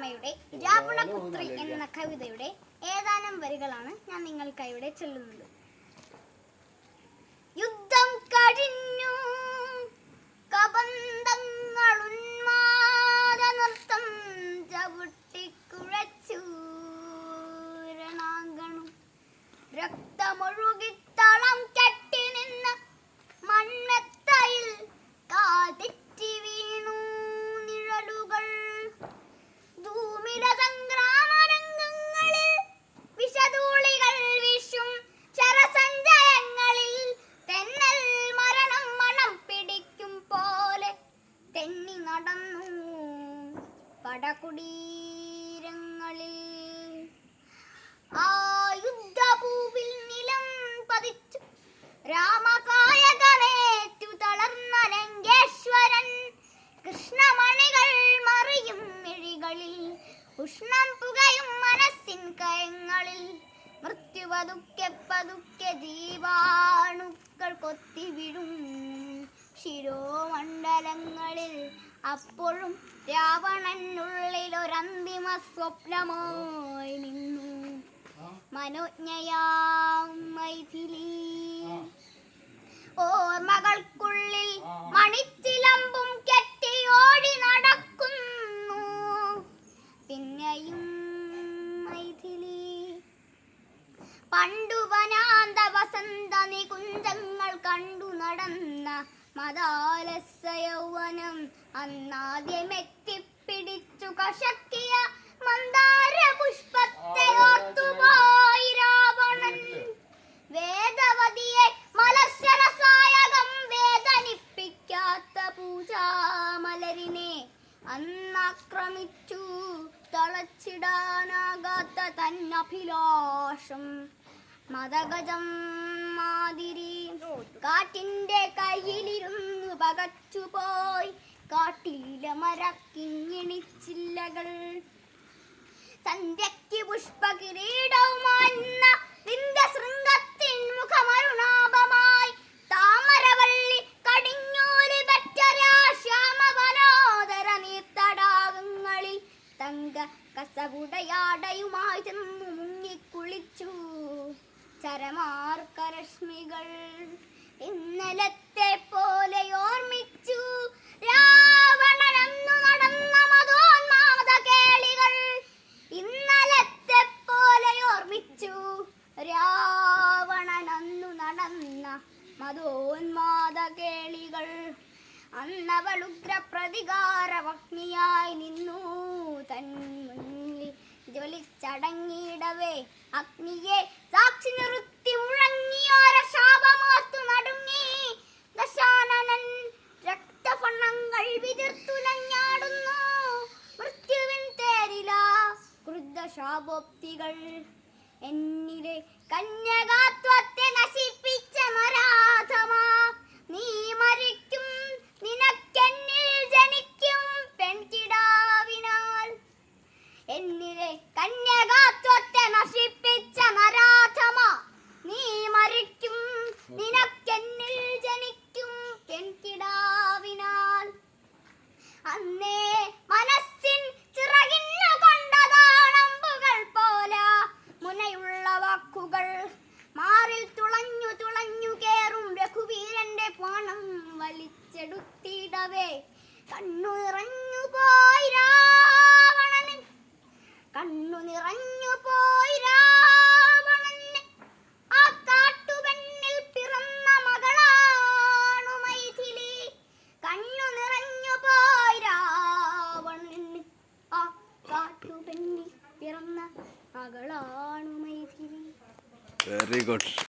വർമ്മയുടെ രാവണപുത്രി എന്ന കവിതയുടെ ഏതാനും വരികളാണ് ഞാൻ നിങ്ങൾക്കായി ഇവിടെ ചൊല്ലുന്നത്. യുദ്ധം കഴിഞ്ഞു കബന്ധങ്ങളുന്മാദ നൃത്തം ചവിട്ടിക്കുഴച്ചു രണാങ്കണം രക്തമൊഴുകിത്തളം കെട്ടി നിന്ന് മൺമെത്തയിൽ കാതെറ്റി വീണു നിഴലുകൾ. ധൂമില സംഗ്രാമരംഗങ്ങളിൽ വിഷധൂളികൾ വീശും ശരസഞ്ചയങ്ങളിൽ തെന്നൽ മരണം മണം പിടിക്കും പോലെ തെന്നി നടന്നു പടകുടീരങ്ങളിൽ. ആ യുദ്ധഭൂവിൽ നിലം പതിച്ചു രാമകായകമേറ്റു തളർന്ന ലങ്കേശ്വരൻ. കൃഷ്ണമണികൾ മറിയും മിഴികളിൽ ഉഷ്ണം പുകയും മനസ്സിൻ കയങ്ങളിൽ. മൃത്യു പതുക്കെ പതുക്കെ ജീവാണുക്കൾ കൊത്തിവിടും ശിരോമണ്ഡലങ്ങളിൽ. അപ്പോഴും രാവണനുള്ളിൽ ഒരന്തിമ സ്വപ്നമായി നിന്നു മനോജ്ഞയാം മൈഥിലി. ഓർമ്മകൾക്കുള്ളിൽ മണിച്ചിലമ്പും കെട്ടി ഓടി നടക്കുന്നു പിന്നെയും മൈഥിലി. പണ്ടു വനാന്ത വസന്ത നികുഞ്ചങ്ങൾ കണ്ടു നടന്ന മദാലസ യൗവനം അന്നാദ്യമെത്തിപ്പിടിച്ചു കശക്കിയ മന്ദാര പുഷ്പത്തെ ഓർത്തുപോയി രാവണൻ. വേദവതിയെ മലശരസായകം വേദനിപ്പിക്കാത്ത പൂജാമലരിനെ അന്നാക്രമിച്ചു തളച്ചിടാനാകാത്ത തന്നഭിലാഷം. മദഗജം മാതിരി കാറ്റിന്റെ കയ്യിലിരുന്നു പകച്ചുപോയി കാട്ടിലെ മരക്കിങ്ങിണിച്ചില്ലകൾ. സന്ധ്യയ്ക്ക് പുഷ്പകിരീടവുമായിരുന്ന നിന്റെ ശൃംഗത്തിൻ മുഖമരുണാഭമായി താമരവള്ളി കടിഞ്ഞൂലി പെറ്റരാ ശ്യാമവനോദര നീർത്തടാകങ്ങളിൽ തങ്ക കസവുടയാടയുമായി ചെന്നു മുങ്ങിക്കുളിച്ചു ചരമാർക്കരശ്മികൾ. ഇന്നലത്തെ പോലെ ഓർമ്മിച്ചു രാവണനന്നു നടന്ന മതോന്മാദ കേളികൾ. ഇന്നലത്തെ പോലെ ഓർമ്മിച്ചു രാവണനന്നു നടന്ന മതോന്മാദ കേളികൾ. അന്നവൾ ഉഗ്രപ്രതികാരവഗ്നിയായി നിന്നു തൻ മുന്നിൽ ജ്വലിച്ചടങ്ങിയിടവേ അഗ്നിയെ സാക്ഷി നിർത്തി മുഴങ്ങിയോര ശാപമോർത്തു നടുങ്ങി ദശാനനൻ. രക്തഫണങ്ങൾ വിതിർത്തുലഞ്ഞാടുന്നു മൃത്യുവിൻ തേരില ക്രുദ്ധശാപോക്തികൾ. എന്നിലെ കന്യകാത്വത്തെ നശിപ്പിച്ച നരാധമാ നീ മരിക്കും നിനക്കെന്നിൽ ജനിക്കും പെൺകിടാവിനാൽ. എന്നിലെ കന്യകാത്വത്തെ നശിപ്പിച്ച നരാധമാ നീ മരിക്കും നിനക്കെന്നിൽ ജനിക്കും പെൺകിടാവിനാൽ. അന്നേ മനസ്സിൻ ചിറകിന്നു കൊണ്ടതാണമ്പുകൾ പോല മുനയുള്ള വാക്കുകൾ. മാറിൽ തുളഞ്ഞു തുളഞ്ഞു കേറും രഘുവീരന്റെ പാണം വലിച്ചെടുത്തിടവേ കണ്ണു നിറഞ്ഞു പോയി രാവണന്. കണ്ണു നിറഞ്ഞു പോയി രാവണന്. ആ കാട്ടുപെണ്ണിൽ പിറന്ന മകളാണു മൈഥിലി. കണ്ണു നിറഞ്ഞു പോയി രാവണന്. ആ കാട്ടുപെണ്ണിൽ പിറന്ന മകളാണു മൈഥിലി. Very good.